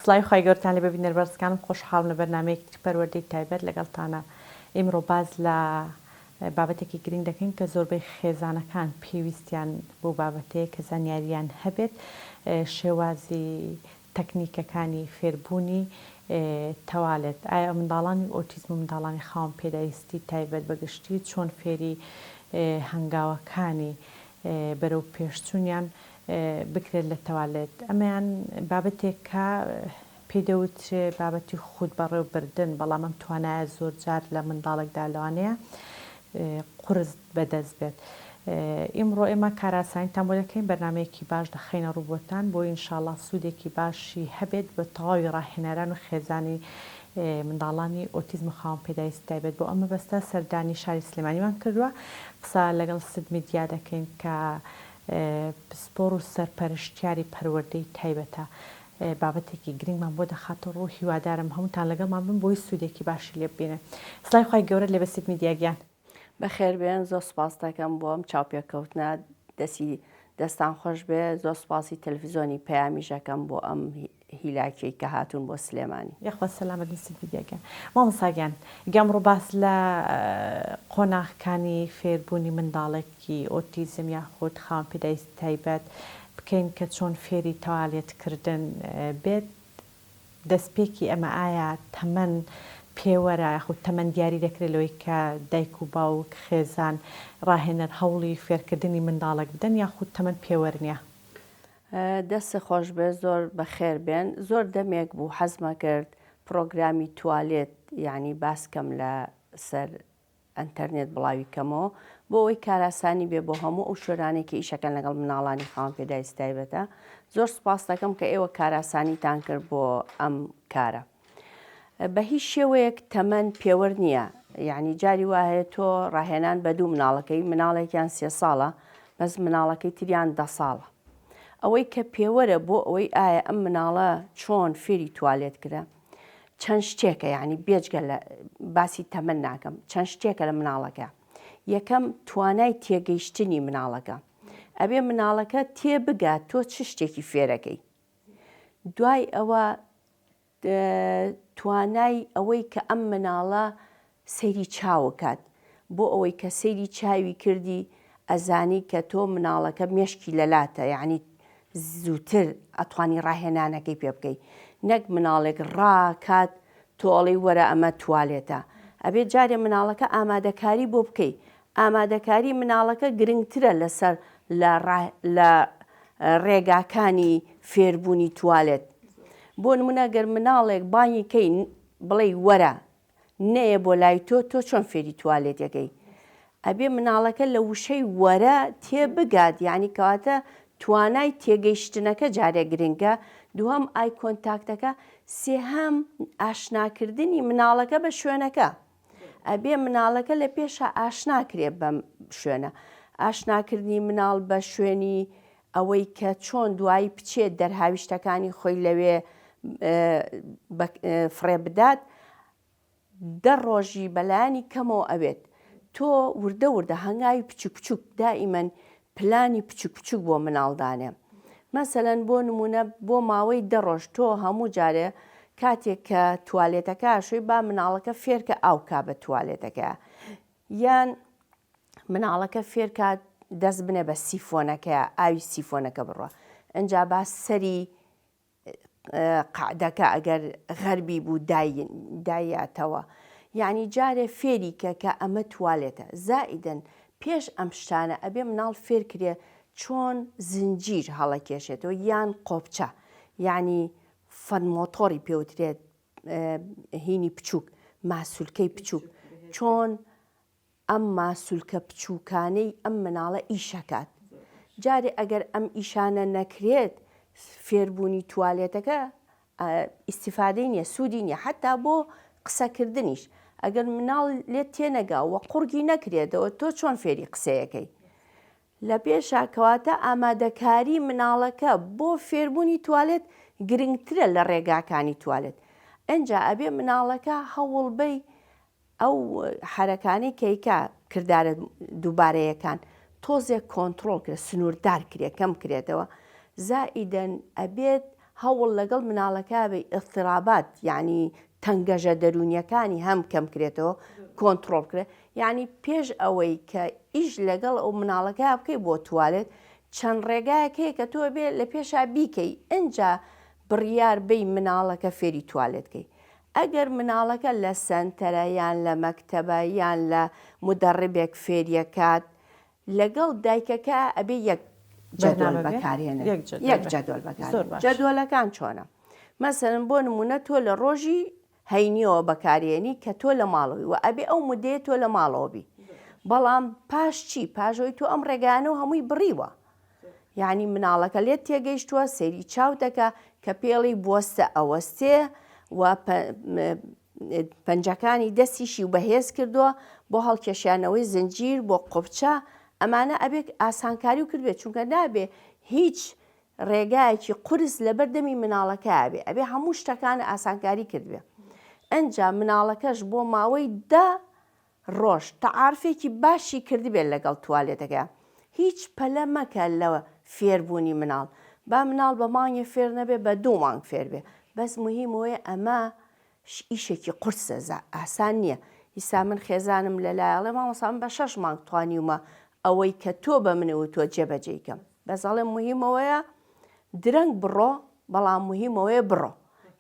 سڵای خی گەورتان لێ ببینەر بەرزەکانم خۆشحاڵم لە بەرنامەیەکی پەروەردەی تایبەت لەگەڵتانە ئێمڕۆ باز لە بابەتێکی گرنگ دەکەین کە زۆربەی خێزانەکان پێویستیان بۆ بابەتەیە کە زانیاریان هەبێت شێوازی تەکنیکەکانی فێربوونی تەوالێت ئایا منداڵانی ئۆتیزم و منداڵانی خاوەن پێداویستی تایبەت بەگشتی چۆن فێری هەنگاوەکانی بەرەو پێشچوونیان بکرێت لە تەوالێت ئەمەیان بابەتێک کە پێدەوترێ بابەتی خود بەڕێوەبردن بەڵام ئەم توانایە زۆر جار لە منداڵێکدا لەوانەیە قورس بەدەست بێت. ئیمڕۆ ئێمە کاراسانیتان بۆ دەکەین بەرنمەیەکی باش دەخینە ڕووبۆتان بۆ ئینشاڵڵا سوودێکی باشی هەبێت بە تەواوی ڕاهێنەران و خێزانی منداڵانی ئۆتیزم و خاوەن پێداویستی تایبەت بۆ ئەمە بەستە سەردانی شاری سلێمانیمان کردووە قسە لەگەڵ سید میدیا دەکەین کە پسپۆڕ و سەرپەرشتیاری پەروەردەی تایبەتە بابەتێکی گرنگمان بۆ دەخاتەوە ڕۆ هیوادارم هەمووتان لەگەڵمان بن بۆی سوودێکی باشی لێ ببینێ. سڵای خی گەورە لێ بە سید میدیاگیان بەخێربێن زۆر سپاس دەکەم بۆم چاوپێککەوتنە دەستان خۆش بێ زۆر سپاسی تەلەڤیزۆنی پەیامیژەکەم بۆ ئەم هیلاکەی کە هاتوون بۆ سلێمانی یاخوا سەلامەت سید میدیاگیان مامۆستاگیان گەمڕۆ باس لە قۆناغەکانی فێربوونی منداڵێکی ئۆتیزم یاخود خاوەن پێداویستی تایبەت بکەین کە چۆن فێری تەواڵێتکردن بێت دەستپێکی ئەمە ئایا تەمەەن پێوەرە یاخود تەمەەن دیاری دەکرێت لەوەی کە دایک و باوک خێزان ڕاهێنەر هەوڵی فێرکردنی منداڵک بدەن یاخود تەمەەن پێوەەر نییە. دەستی خۆش بێ زۆر بەخێر بێن زۆر دەمێک بوو حەزمە کرد پرۆگرامی توالێت یعنی باسکەم لە سەر ئەتەرنێت بڵاویکەمەوە بۆ ئەوەی کاراسانی بێ بۆ هەموو ئەو شوێنانێکی ئیشەکەن لەگەڵ مناڵانی خاوەن پێداویستی تایبەتە زۆر سپاس دەکەم کە ئێوە کاراسانیتان کرد بۆ ئەم کارە. بە هیچ شێوەیەک تەمەەن پێوەەر نییە یعنی جاری وایە تۆ ڕاهێنان بە دوو مناڵەکەی مناڵێکیان 3 ساڵە بەس مناڵەکەی تریان 10 ساڵە ئەوەی کە پێوەرە بۆ ئەوەی ئایا ئەم مناڵە چۆن فێری توالێت کرا چەند شتێکە یعنی بێجگە لە باسی تەمەەن ناکەم چەند شتێکە لە مناڵەکە یەکەم توانای تێگەیشتنی مناڵەکە ئەبێ مناڵەکە تێبگات تۆ چ شتێکی فێرەکەی دوای ئەوە توانای ئەوەی کە ئەم مناڵە سەیری چاوکات بۆ ئەوەی کە سەیری چاوی کردی ئەزانی کە تۆ مناڵەکە مێشکی لەلاتە یعنی زووتر ئەتوانی ڕاهێنانەکەی پێ بکەیت نەک مناڵێک ڕاکات تۆڵی وەرە ئەمە توالێتە ئەبێت جارێ مناڵەکە ئامادەکاری بۆ بکەیت ئامادەکاری مناڵەکە گرنگترە لەسەر لە ڕێگاکانی فێربوونی توالێت بۆ نمونە گەر مناڵێک بانی کەی بڵێ وەرە نەیە بۆ لای تۆ چۆن فێری توالێتەکەی ئەبێ مناڵەکە لە وشەی وەرە تێبگات یعنی کەواتە توانای تێگەیشتنەکە جارێک گرنگە دووەم ئای کۆنتاکتەکە سێهەم ئاشناکردنی مناڵەکە بە شوێنەکە ئەبێ مناڵەکە لە پێشە ئاشناکرێت بەم شوێنە ئاشناکردنی مناڵ بە شوێنی ئەوەی کە چۆن دوایی بچێت دەرهاویشتەکانی خۆی لەوێ فڕێ بدات 10 ڕۆژی بەلایانی کەمەوە ئەوێت تۆ وردە وردە هەنگاوی بچوک بچوک دائیمەن پلانی بچوک بچوک بۆ مناڵدانێ مەسەلەن بۆ نمونە بۆ ماوەی 10 ڕۆژ تۆ هەموو جارێ کاتێک کە توالێتەکە شوی با مناڵەکە فێرکە ئاوکا بە توالێتەکە یان مناڵەکە فێرکات دەست بنێ بە سیفۆنەکە ئاوی سیفۆنەکە بڕوە ئەجا با سەری قعدەکە ئەگەر غەربی بوو دایاتەوە یعنی جارێ فێری کە ئەمە توالێتە زائیدەن پێش ئەم شتانە ئەبێ مناڵ فێرکرێ چۆن زنجیر هەڵەکێشێتەوە یان قۆپچە یعنی فەنمۆتۆری پێوترێت هینی بچووک ماسوولکەی بچووک چۆن ئەم ماسوولکە بچووکانەی ئەم مناڵە ئیشەکات جارێ ئەگەر ئەم ئیشانە نەکرێت فێربوونی توالێتەکە ئیسیفادەی نییە سوودی نییە حتا بۆ قسەکردنیش ئەگەر مناڵ لێت تێنەگاوە قورگی نەکرێتەوە تۆ چۆن فێری قسەیەکەی لە پێشا کەواتە ئامادەکاری مناڵەکە بۆ فێربوونی توالێت گرنگترە لە ڕێگاکانی توالێت ئەجا ئەبێ مناڵەکە هەوڵبەی ئەو حرەکانی کەیکا کردارە دووبارەیەکان تۆزێک کۆنتترۆل کرێت سنووردار کرێت کەم کرێتەوە زائیدەن ئەبێت هەوڵ لەگەڵ مناڵەکە بێ ئەضطرابات یعنی تەنگەژە دەرونیەکانی هەم کەم کرێتەوە کۆنتترۆل کرێت یعنی پێش ئەوەی کە ئیش لەگەڵ ئەو مناڵەکە بکەی بۆ توالێت چەند ڕێگایەک هەیە کە تۆ بێ لە پێشا بیکەی ئەجا بڕیار بی مناڵەکە فێری توالێتکەی ئەگەر مناڵەکە لە سنتەرە یان لە مەکتەبە یان لە مدەڕبێک فێریەکات لەگەڵ دایکەکە ئەبێ یەک جەدۆل بەکارهێنێت یەک جەدۆل بەکار جەدۆلەکان چۆنە مەسەرن بۆ نمونە تۆ لە ڕۆژی هەینیەوە بەکارێنی کە تۆ لە ماڵەوەی و ئەبێ ئەو مدەیە تۆ لە ماڵەوەبی بەڵام پاش چی پاژەوەی تۆ ئەم ڕێگانەوە هەمووی بڕیوە یعنی مناڵەکە لێت تێگەیشتووە سەیری چاو دەکە کە پێڵی بوەستە ئەوەستێ و پەنجەکانی دەستیشی و بەهێز کردووە بۆ هەڵکێشانەوەی زنجیر بۆ قوپچە ئەمانە ئەبێ ئاسانکاری و کردبێت چونکە نابێ هیچ ڕێگایەکی قورس لە بەردەمی مناڵەکە بێ ئەبێ هەموو شتەکانە ئاسانکاری کردبێ ئەنجا مناڵەکەش بۆ ماوەی 10 ڕۆژ تەعارفێکی باشی کردبێت لەگەڵ توالێتەکە هیچ پەلە مەکە لەوە فێربوونی مناڵ با مناڵ بە مانگی فێر نەبێ بە 2 مانگ فێر بێ بەس مهمەوەی ئەمە ئیشێکی قورسە ئاسان نییە ئیسا من خێزانم لەلایەڵێ مامۆستا بە 6 مانگ توانیومە ئەوەی کە تۆ بە منەوە تۆ جێبەجێیکەم بەزەڵێ مهمەوەیە درەنگ بڕۆ بەڵام مهمەوەیە بڕۆ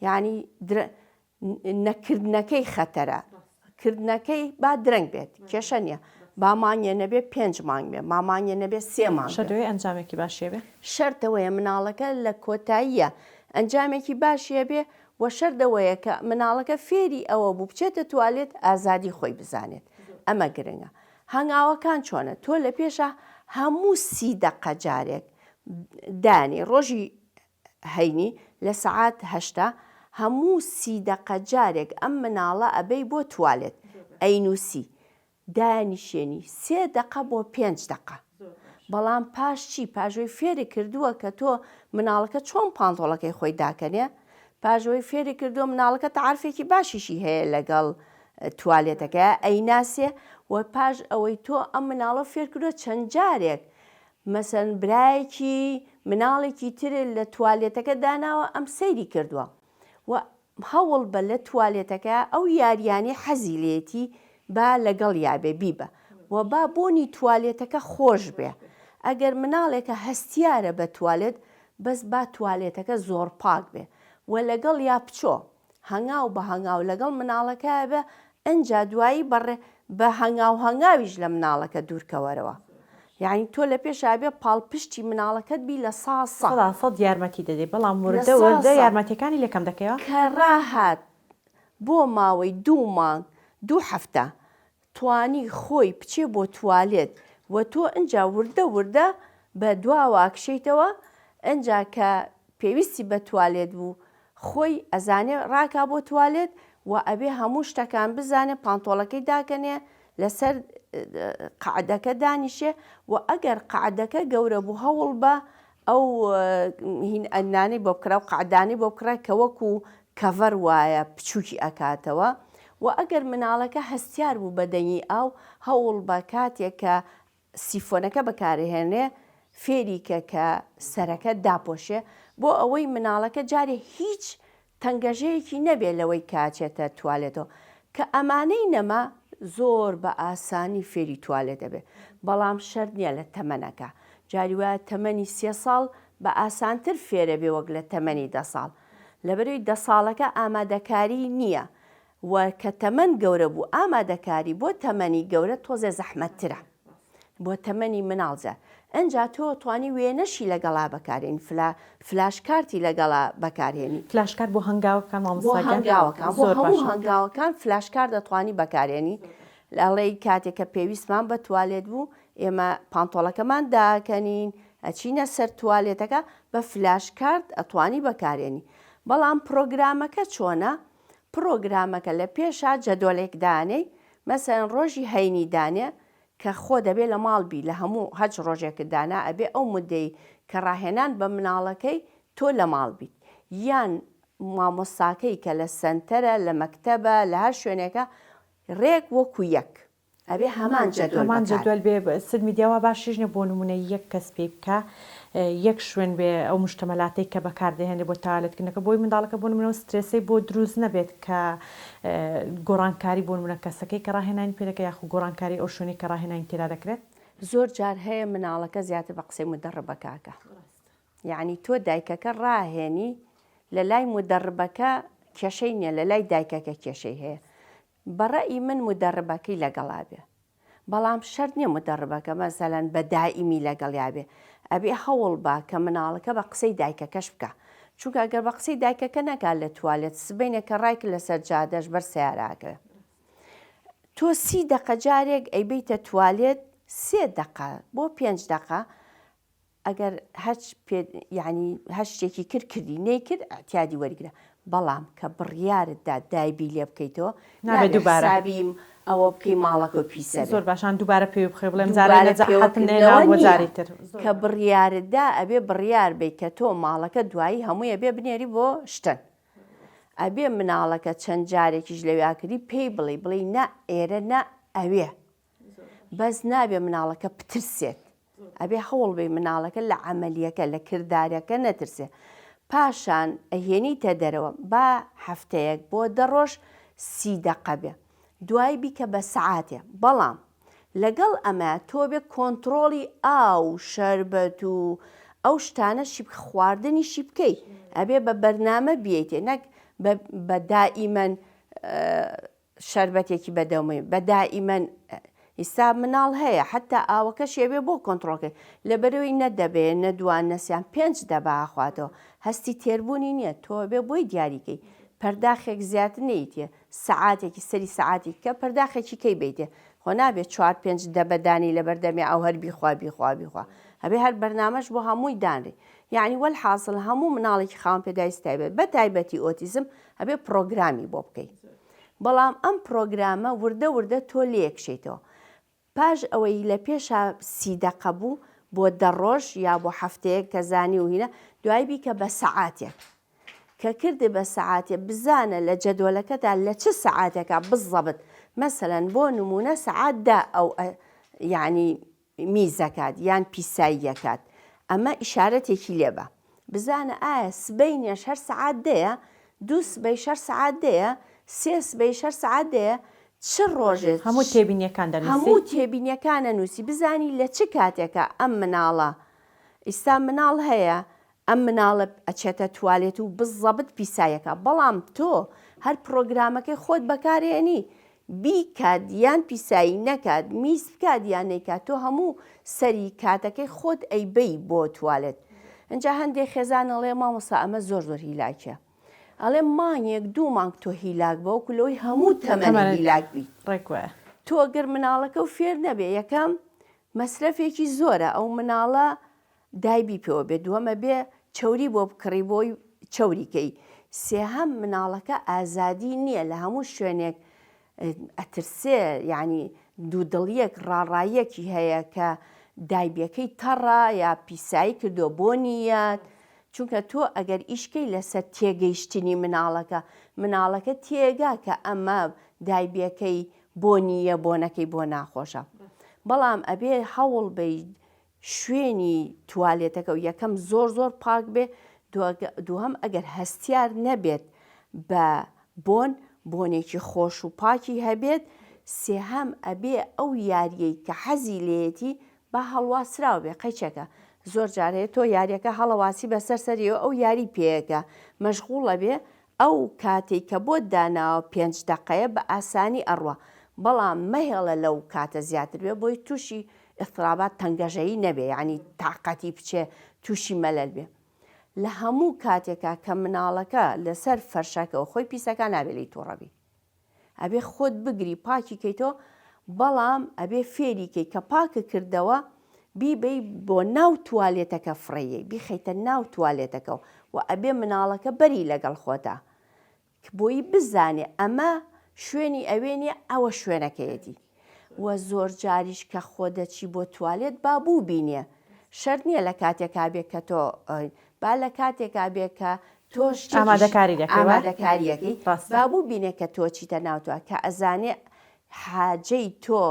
یعنی نەکردنەکەی خەتەرە کردنەکەی با درەنگ بێت کێشە نییە بامانیە نەبێ 5 مانگ بێ مامانیە نەبێ 3 مانگ شەدوێ ئەنجامێکی باشیە بێ شەرتەوەیە مناڵەکە لە کۆتاییە ئەنجامێکی باشیە بێ و شەردەوەیە کە مناڵەکە فێری ئەوە بوو بچێتە توالێت ئازادی خۆی بزانێت ئەمە گرنگە هەنگاوەکان چۆنە تۆ لە پێشە هەموو 30 دقە جارێک دانی ڕۆژی هەینی لە سەعات 8 هەموو 30 دقە جارێک ئەم مناڵە ئەبەی بۆ توالێت ئەینوسی دانیشێنی 3 دقە بۆ 5 دقە بەڵام پاش چی پاژۆی فێری کردووە کە تۆ مناڵەکە چۆن پانتۆڵەکەی خۆی داکەنێ پاژۆی فێری کردووە مناڵەکە تعارفێکی باشیشی هەیە لەگەڵ توالێتەکە ئەیناسێ و پاش ئەوەی تۆ ئەم مناڵە فێر کردووە چەند جارێک مەسەن برایەکی مناڵێکی تر لە توالێتەکە داناوە ئەم سەیری کردووە و هەوڵ بە لە توالێتەکە ئەو یاریانی حەزی لێتی با لەگەڵ یابێ بیبە و با بۆنی توالێتەکە خۆش بێ ئەگەر مناڵێکە هەستیارە بە توالێت بەس با توالێتەکە زۆر پاک بێ و لەگەڵ یا بچۆ هەنگاو بە هەنگاو لەگەڵ مناڵەکە بە ئەنجا دوایی بەڕێ بە هەنگاو هەنگاویش لە مناڵەکە دوورکەوەرەوە یعنی تۆ لە پێشابێ پاڵپشتی مناڵەکەت بی لە سەد یارمەتی دەدەی بەڵام وردە یارمەتیەکانی لەکەم دەکەیەوە کە ڕاهات بۆ ماوەی 2 مانگ 2 هەفتە توانی خۆی بچێ بۆ توالێت و تۆ ئەنجا وردە بە دواواکشیتەوە ئەنجا کە پێویستی بە توالێت بوو خۆی ئەزانێ ڕاکا بۆ توالێت و ئەبێ هەموو شتەکان بزانێ پانتۆڵەکەی داکەنێ لەسەر قعدەکە دانیشێ و ئەگەر قعدەکە گەورە بوو هەوڵ بە ئەو ئەنانی بۆ بکرا و قعدانی بۆ بکرا کە وەکو کەڤەر وایە بچووکی ئەکاتەوە و ئەگەر مناڵەکە هەستیار بوو بەدەنگی ئاو هەوڵ بە کاتێک کە سیفۆنەکە بەکارهێنێ فێریکە کە سەرەکە داپۆشێ بۆ ئەوەی مناڵەکە جارێ هیچ تەنگەژەیەکی نەبێت لەوەی کاچێتە توالێتەوە کە ئەمانەی نەما زۆر بە ئاسانی فێری توالێت دەبێت بەڵام شەرت نییە لە تەمەنەکە جاری وایە تەمەنی 3 ساڵ بە ئاسانتر فێرە بێ وەک لە تەمەنی 10 ساڵ لەبەرەوەی 10 ساڵەکە ئامادەکاری نییە و کە تەمەن گەورە بوو ئامادەکاری بۆ تەمەنی گەورە تۆزێ زەحمەتترە بۆ تەمەنی مناڵجە ئەنجا تۆ توانی وێنەشی لەگەڵا بەکارێن فلاشکارتی لەگەڵا بەکارێنی فلاشکار بۆ هەنگاوەکان بۆ هەموو هەنگاوەکان فلاشکار دەتوانی بەکارێنی لەڵێی کاتێک کە پێویستمان بە توالێت بوو ئێمە پانتۆڵەکەمان داکەنین ئەچینە سەر توالێتەکە بە فلاشکارد ئەتوانی بەکارێنی بەڵام پرۆگرامەکە چۆنە پرۆگرامەکە لە پێشا جەدۆلێک دانەی مەسەن ڕۆژی هەینی دانێ کە خۆ دەبێت لە ماڵبی لە هەموو هەچ ڕۆژێکە دانا ئەبێ ئەو مدەی کە ڕاهێنان بە مناڵەکەی تۆ لە ماڵ بیت یان مامۆستاکەی کە لە سنتەرە لە مەکتەبە لە هەر شوێنێکە ڕێک وەکو یەک ئەبێ هەمان جەدۆل بێ سرمیدیاوە باشیژنە بۆ نمونە یەک کەس پێ بکە یەک شوێن بێ ئەو مشتەمەلاتی کە بەکاردەهێنێ بۆ تایالەتکردنەکە بۆی منداڵەکە بۆ نمونەوە سترێسی بۆ دروست نەبێت کە گۆڕانکاری بۆ نمونە کەسەکەی کە ڕاهێنانی پێەکە یاخو گۆڕانکاری ئەو شوێنی کە ڕاهێنانی تێدا دەکرێت زۆر جار هەیە مناڵەکە زیاتر بە قسەی مدەڕبەکەکە یعنی تۆ دایکەکە ڕاهێنی لە لای مدەڕبەکە کێشەی نییە لە لای دایکەکە کێشەی هەیە بەڕەئی من مدەڕبەکەی لەگەڵا بێ بەڵام شەرت نییە مدەڕبەکە مەسەلەن بە دائیمی لەگەڵیا بێ ئەبێ هەوڵ بە کە مناڵەکە بە قسەی دایکەکەش بکە چونکە ئەگەر بە قسەی دایکەکە نەکات لە توالێت سبینێکە ڕایک لەسەر جادەش بەر سیاراکە تۆ 30 دقە جارێک ئەیبیتە توالێت 3 دقە بۆ 5 دقە ئەگەر ینی هەر شتێکی کردی نەیکرد ئەتیادی وەرگرە بەڵام کە بڕیارتدا دایبی لێ بکەیتەوە نابێت دووبارە سابیم ئەوە بکەی ماڵەکە پیسە زۆر باشان دووبارە پێ بخێ بڵێم زارێنەوەجاری تر کە بڕیارتدا ئەبێ بڕیار بێ کە تۆ ماڵەکە دوایی هەمووی ئەبێ بنێری بۆ شتن ئەبێ مناڵەکە چەند جارێکیش لەویاکردی پێی بڵێ نە ئێرە نە ئەوێ بەس نابێ مناڵەکە پترسێت ئەبێ هەوڵ بێ مناڵەکە لە عملیەکە لە کردارەکە نەترسێ پاشان ئەهێنیتە دەرەوە با هەفتەیەک بۆ 10 ڕۆژ 30 دقە بێ دوای بیکە بە سەعاتێ بەڵام لەگەڵ ئەمە تۆ بێ کۆنتترۆلی ئاو شەربەت و ئەو شتانەشی خواردنیشی بکەی ئەبێ بە بەرنامە بیتێ نەک بە دائیمەن شەربەتێکی بەدەومێ بە دائیمەن ئیستا مناڵ هەیە حتا ئاوەکەش ئەبێ بۆ کۆنتترۆلکەی لەبەرەوەی نەدەبێ نەدوان نەسیان 5 دەباخواتەوە هەستی تێربوونی نییە تۆ بێ بۆی دیاریکەی پەرداخێک زیاتر نەیتێ سەعاتێکی سەری سەعاتی کە پەرداخێکی کەی بیتێ خۆ نابێت 4-5 دەبەدانی لە بەردەمی ئەو هەر بیخوا هەبێ هەر بەرنامەش بۆ هەمووی دانرێ یعنی وەلحاصل هەموو مناڵێکی خاوەن پێداویستی تایبەت بە تایبەتی ئۆتیزم هەبێ پرۆگرامی بۆ بکەیت بەڵام ئەم پرۆگرامە وردە تۆ لێکشیتەوە پاش ئەوەی لە پێشە 30 دقە بوو بۆ 10 ڕۆژ یا بۆ هەفتەیەک کە زانی و هینە دوای بیکە بە سەعاتێک کە کردی بە سەعاتێ بزانە لە جەدۆلەکەدا لە چه سەعاتێکە بزەبت مەسەلەن بۆ نمونە سەعاتدا ئەو یعنی میزەکات یان پیساییەکات ئەمە ئیشارەتێکی لێبە بزانە ئایا سبەینێش هەر سەعات دەیە 2 سبەی 6 سەعات دەیە 3 سبەی 6 سەعات دەیە چ ڕۆژێت هەموو تێبینیەکان دەنووسی هەموو تێبینیەکانە نووسی بزانی لە چ کاتێکە ئەم مناڵە ئێستا مناڵ هەیە ئەم مناڵە ئەچێتە توالێت و بزەبت پیسایەکە بەڵام تۆ هەر پرۆگرامەکەی خۆت بەکارێنی بیکات یان پیسایی نەکات میز بکات یان نەیکات تۆ هەموو سەری کاتەکەی خۆت ئەیبەی بۆ توالێت ئەجا هەندێک خێزانەڵێ مامۆستا ئەمە زۆر هیلاکە ئەڵێ مانگێک 2 مانگ تۆ هیلاک بە وەکولەوەی هەموو تەمەنی هیلاک بیت ڕێکوە تۆ ئەگەر مناڵەکە و فێر نەبێ یەکەم مەسرەفێکی زۆرە ئەو مناڵە دایبی پێوە بێ دووەمە بێ چەوری بۆ بکڕی بۆی چەوریکەی سێهەم مناڵەکە ئازادی نییە لە هەموو شوێنێک ئەترسێ یعنی دوودڵیەک ڕاڕاییەکی هەیە کە دایبیەکەی تەڕە یا پیسایی کردو بۆ نیەت چونکە تۆ ئەگەر ئیشکەی لەسەر تێگەیشتنی مناڵەکە تێگا کە ئەمە دایبیەکەی بۆ نییە بۆنەکەی بۆ ناخۆشە بەڵام ئەبێ هەوڵ بەی شوێنی توالێتەکە و یەکەم زۆر پاک بێ دووهەم ئەگەر هەستیار نەبێت بە بۆنێکی خۆش و پاکی هەبێت سێهەم ئەبێ ئەو یاریەی کە حەزی لێتی بە هەڵواسراوە بێ قەیچەکە زۆر جارەیە تۆ یاریەکە هەڵەواسی بەسەر سەریەوە ئەو یاری پێیەکە مەشغوڵە بێ ئەو کاتێک کە بۆ داناوە 5 دقەیە بە ئاسانی ئەڕوە بەڵام مەهێڵە لەو کاتە زیاتر بێ بۆی تووشی ئەسترابات تەنگەژەیی نەبێ ینی تااقەتی بچێ تووشی مەلەل بێ لە هەموو کاتێکە کە مناڵەکە لەسەر فەرشەکەەوە خۆی پیسەکە نابێلی تووڕەبی ئەبێ خۆت بگری پاکی کەیتەوە بەڵام ئەبێ فێریکەی کە پاکە کردەوە بیبەی بۆ ناو توالێتەکە فڕێیە بیخەیتە ناو توالێتەکە و ئەبێ مناڵەکە بەری لەگەڵ خۆتا بۆی بزانێ ئەمە شوێنی ئەوێنێ ئەوە شوێنەکەیەتی وە زۆر جاریش کە خۆ دەچی بۆ توالێت بابوو بینێ شەرت نییە لە کاتێکا بێت کە تۆ با لە کاتێکا بێت کە تۆش ئامادەکاریەکەی بابوو بینێ کە تۆ چیتە ناوتوە کە ئەزانێ حاجەی تۆ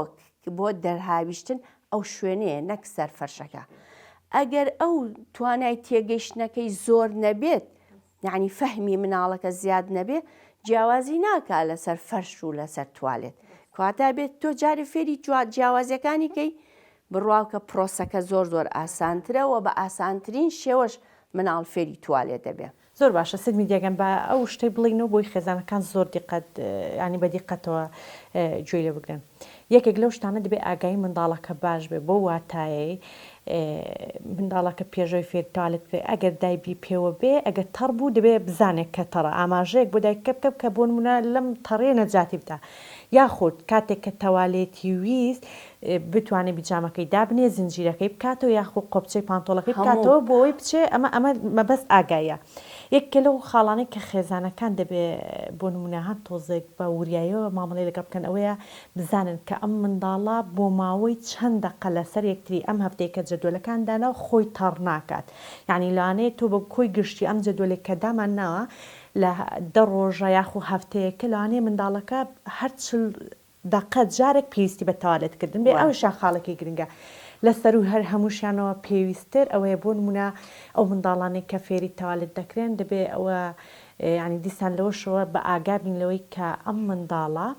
بۆ دەرهاویشتن ئەو شوێنەیە نەک سەر فەرشەکە ئەگەر ئەو توانای تێگەیشتنەکەی زۆر نەبێت، یعنی فەهمی مناڵەکە زیاد نەبێ، جیاوازی ناکا لەسەر فەرش و لەسەر توالێت. کەواتە بێت تۆ جارێ فێری جیاوازیەکانی کەی بڕواکە پرۆسەکە زۆر ئاسانترەوە بە ئاسانترین شێوەش مناڵ فێری توالێت دەبێت. زۆر باشە سمی دیەگەن بە ئەو شتەی بڵینەوە بۆی خێزانەکان زۆر دیقەت ینی بە دیقەتەوە گوێی لێ بگرن. یەکێک لەو شتانە دەبێت ئاگایی منداڵەکە باش بێ بۆ واتایەی منداڵەکە پێشەوەی فێری توالێت بێ ئەگەر دایبی پێوە بێ ئەگەر تەڕ بوو دەبێت بزانێت کە تەڕە ئاماژەیەک بۆ دایکە بکە کە بۆ نمونە لەم تەڕێ نەجاتی بدە یاخود کاتێک کە تەوالێتی ویست بتوانێت بیجامەکەی دابنێ زنجیرەکەی بکاتەوە یاخود قۆپچەی پانتۆڵەکەی بکاتەوە بۆەوەی بچێ ئەمە مەبەست ئاگایە. یەکێ لەو خاڵانەی کە خێزانەکان دەبێت بۆ نمونە هەر تۆزێک بە وریاییەوە مامەڵەی لەگەڵ بکەن ئەوەیە بزانن کە ئەم منداڵە بۆ ماوەی چەند دەقە لەسەر یەکتری ئەم هەفتەیە کە جەدوڵەکاندانە خۆی تەڕ ناکات. یعنی لەوانەیە تۆ بە کۆی گشتی ئەم جەدوڵێک کە دامانناوە لە 10 ڕۆژە یاخود هەفتەیەکە لەوانەیە منداڵەکە هەر 40 دقە جارێک پێویستی بە تەوالێتکردن بێ ئەوشان خاڵێکی گرنگە. لەسەر و هەر هەمووشیانەوە پێویستتر ئەوەیە بۆ نمونە ئەو منداڵانێک کە فێری تەوالێت دەکرێن دەبێت ئەوە ینی دیسان لەوەشەوە بە ئاگابین لەوەی کە ئەم منداڵە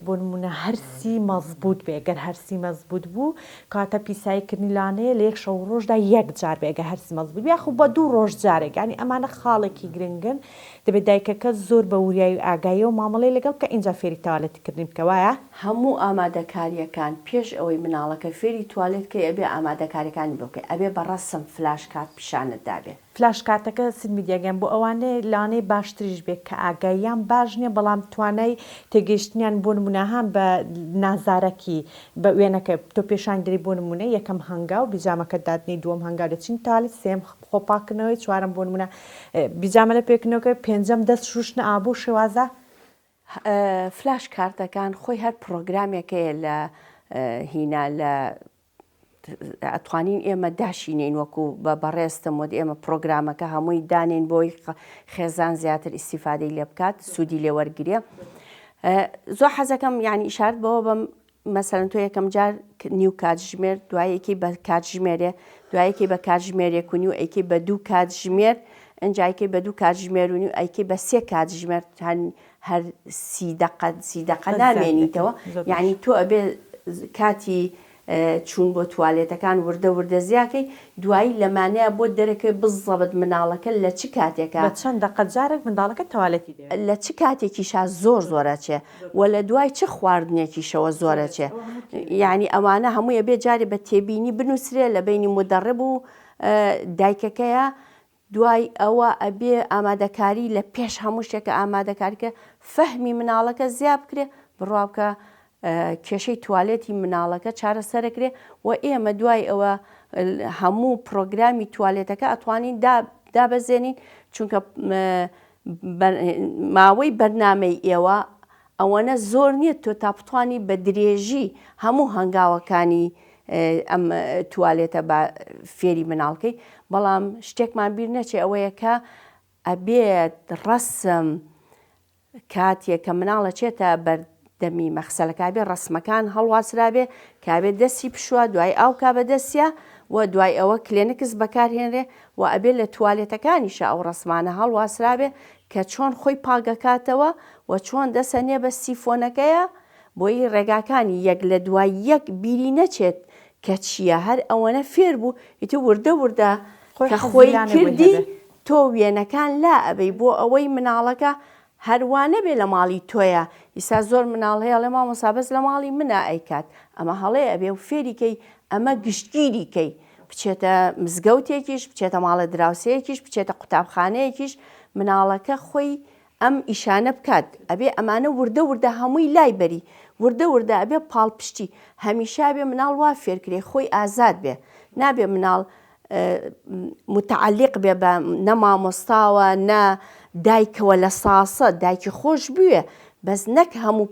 بۆ نمونە هەرسی مەزبوط بێ. ئەگەر هەرسی مەزبوط بوو کاتە پیساییکردنی لانەیە لە 1 شەو ڕۆژدا 1 جار بێ ئەگە هەرسی مەزبوط یاخود بە 2 ڕۆژ جارێک. ینی ئەمانە خاڵێکی گرنگن دەبێت دایکەکە زۆر بە وریایی و ئاگاییە و مامەڵەی لەگەڵ کە ئینجا فێری تەوالێتکردنی بکەوایە هەموو ئامادەکاریەکان پێش ئەوەی مناڵەکە فێری توالێتکە ئەبێ ئامادەکاریەکانی بکەی ئەبێ بە ڕەسم فلاش کات پیشانت دابێت. فلاش کاتەکە سمیدیەگەن بۆ ئەوانەیە لانەی باشتریش بێت کە ئاگاییان باش نییە بەڵام توانای تێگەیشتنیان بۆ نمونەهان بە نازارەکی بە وێنەکە تۆ پێشان دەری بۆ نمونە یەکەم هەنگا و بیجامەکە دادنی دووەم هەنگا دەچین تاالێت سێم خۆپاکردنەوەی چوارم بۆ نمونە بیجامە لە پێکردنەوەکە پێنجەم دەست شوشنە ئابوو شێوازە. فلاش کارتەکان خۆی هەر پرۆگرامێکەیە لە هینا لە ئەتوانین ئێمە داشینین وەکو بە بەڕێستم وە ئێمە پرۆگرامەکە هەمووی دانین بۆی خێزان زیاتر ئیسیفادەی لێ بکات سوودی لێ وەرگرێ. زۆر حەزەکەم یعنی ئیشارەت بەوە بەم مەسەلەن تۆ یەکەم جار نیو کاتژمێر دوایەکی بە کاتژمێرێ دوایەکی بە کاتژمێرێک و نیو ئەیکەی بە 2 کاتژمێر ئەنجایکەی بە 2 کاتژمێر و نیو ئەیکەی بە 3 کاتژمێر هەر 30 دقە نامێنیتەوە. یعنی تۆ ئەبێ کاتی چوون بۆ توالێتەکان وردە زیاکەی دوایی لەمانەیە بۆ دەرەکەی بزەبت مناڵەکە لە چ کاتێکە بە چەند دقە جارێک منداڵەکە تەوالێتی دێت لە چ کاتێکیشا زۆرە چێ و لە دوای چه خواردنێکیشەوە زۆرە چێ. یعنی ئەوانە هەموویە بێ جارێ بە تێبینی بنووسرێ لە بینی مدەڕب و دایکەکەیە دوای ئەوە ئەبێ ئامادەکاری لە پێش هەموو شتێکە ئامادەکاریکە فەهمی مناڵەکە زیاد بکرێ بڕواکە کێشەی توالێتی مناڵەکە چارەسەرەکرێ و ئێمە دوای ئەوە هەموو پرۆگرامی توالێتەکە ئەتوانین دابەزێنین چونکە ماوەی بەرنامەی ئێوە ئەوەنە زۆر نییە تۆ تا بتوانی بە درێژی هەموو هەنگاوەکانی ئەم توالێتە بە فێری مناڵکەی بەڵام شتێکمان بیر نەچێ ئەوەیە کە ئەبێت ڕەسم کاتێک کە مناڵە چێتە بەردەمی مەخسەلەکە بێ ڕسمەکان هەڵواسرابێ کابێت دەستی پشووە دوای ئاو کا بە دەستە و دوای ئەوە کلێنکس بەکارهێنرێ و ئەبێت لە توالێتەکانیشە ئەو ڕسمانە هەڵواسرابێ کە چۆن خۆی پاگەکاتەوە و چۆن دەسەنێ بە سیفۆنەکەیە بۆی ڕێگاکانی یەک لە دوای یەک بیری نەچێت کە چییە هەر ئەوەنە فێر بوو ئیتر وردە کە خۆی کردی تۆ وێنەکان لا ئەبەی بۆ ئەوەی مناڵەکە هەروانە بێ لە ماڵی تۆیە. ئیسا زۆر مناڵ هەیە لە مامۆستا لە ماڵی منە ئەیکات ئەمە هەڵەیە ئەبێ و فێریکەی ئەمە گشتگیریکەی بچێتە مزگەوتێکیش بچێتە ماڵە دراوسەیەکیش بچێتە قوتابخانەیەکیش مناڵەکە خۆی ئەم ئیشانە بکات ئەبێ ئەمانە وردە هەمووی لای بەری وردە ئەبێ پاڵپشتی هەمیشا بێ مناڵ وا فێرکرێ خۆی ئازاد بێ نابێ مناڵ متعلق بێ بە نە مامۆستاوە نە دایکەوە لە ساسە دایکی خۆش بووە بەس نەک هەموو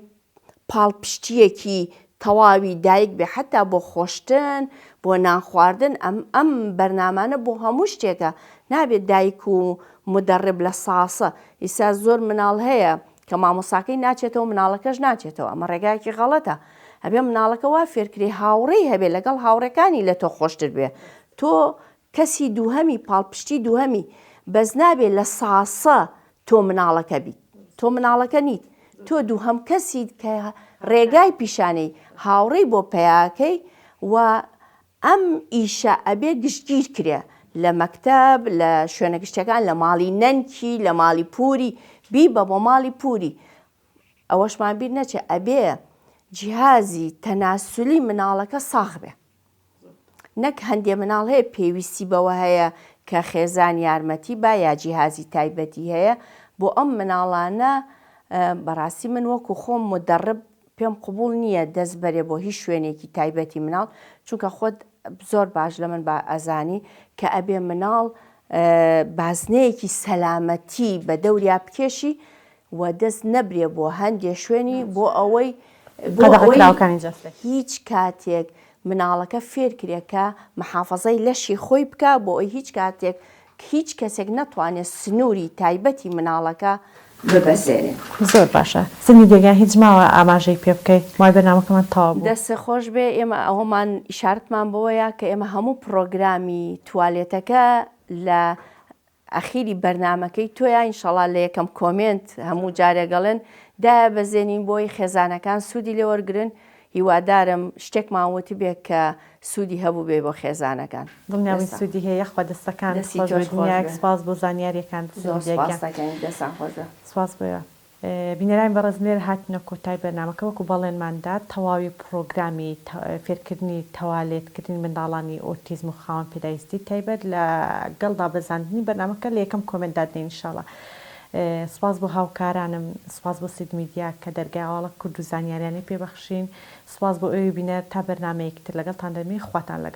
پاڵپشتیەکی تەواوی دایک بێ حتا بۆ خۆشتن بۆ نانخواردن ئەم بەرنامانە بۆ هەموو شتێکە نابێت دایک و مدەڕب لە ساسە. ئیسا زۆر مناڵ هەیە کە مامۆساکەی ناچێتەوە مناڵەکەش ناچێتەوە ئەمە ڕێگایەکی غەڵەتە ئەبێ مناڵەکە وا فێرکری هاوڕێی هەبێ لەگەڵ هاوڕەکانی لە تۆ خۆشتر بێ تۆ کەسی دووهەمی پاڵپشتی دووهەمی بەس نابێت لە ساسە تۆ مناڵەکە بیت تۆ مناڵەکە نیت تۆ دووهەم کەسیت کە ڕێگای پیشانەی هاوڕێی بۆ پەیاکەی و ئەم ئیشە ئەبێ گشتگیر کرێ لە مەکتەب لە شوێنە گشتەکان لە ماڵی نەنکی لە ماڵی پووری بیبە بۆ ماڵی پووری ئەوەشمان بیر نەچێ ئەبێ جیهازی تەناسولی مناڵەکە ساغ بێ نەک هەندێ مناڵ هەیە پێویستی بەوە هەیە کە خێزان یارمەتی با یا جیهازی تایبەتی هەیە بۆ ئەم مناڵانە بەڕاستی من وەکو خۆم مدەڕب پێم قبول نییە دەست بەرێ بۆ هیچ شوێنێکی تایبەتی مناڵ چونکە خۆت زۆر باش لە من با ئەزانی کە ئەبێ مناڵ بازنەیەکی سەلامەتی بە دەوریا بکێشی و دەست نەبرێ بۆ هەندێ شوێنی بۆ ئەوەی هیچ کاتێک مناڵەکە فێرکرێکە محافەزەی لەشی خۆی بکە بۆ ئەوی هیچ کاتێک هیچ کەسێک نەتوانێت سنووری تایبەتی مناڵەکە ببەزێنێ. زۆر باشە سنی دێگان هیچ ماوە ئاماژەی پێ بکەیت مای بەنامەکەمان تاوا بوو. دەستە خۆش بێ ئێمە ئەوەمان ئیشارەتمان بەوەیە کە ئێمە هەموو پرۆگرامی توالێتەکە لە ئەخیری بەرنمەکەی تۆیان ئینشەڵا لە یەکەم کۆمنت هەموو جارێگەڵن دایە بەزێنین بۆی خێزانەکان سوودی لێوەرگرن هیوادارم شتێکمانوتی بێت کە سوودی هەبوو بێ بۆ خێزانەکان دڵنیاوی سوودی هەیە خوا دەستەکان سپاس بۆ زانیاریەکان سپاس بۆە بینەران بەڕێز لێر هاتنە کۆتای بەرنامەکە وەکو بەڵێنماندا تەواوی پرۆگرامی فێرکردنی تەوالێتکردنی منداڵانی ئۆتیزم و خاوەن پێداویستی تایبەت لە گەڵدا بەزاندنی بەرنامەکە لە یەکەم کۆمنت دادنین ئینشاڵڵا. سپاس بۆ هاوکارانم سپاس بۆ سید میدیا کە دەرگای ئاڵە کورد و زانیاریانی پێبەخشین سپاس بۆ ئەوی بینەر تا بەرنامەیەکتر لەگەڵتان دەرمی خواتان لەگەڵ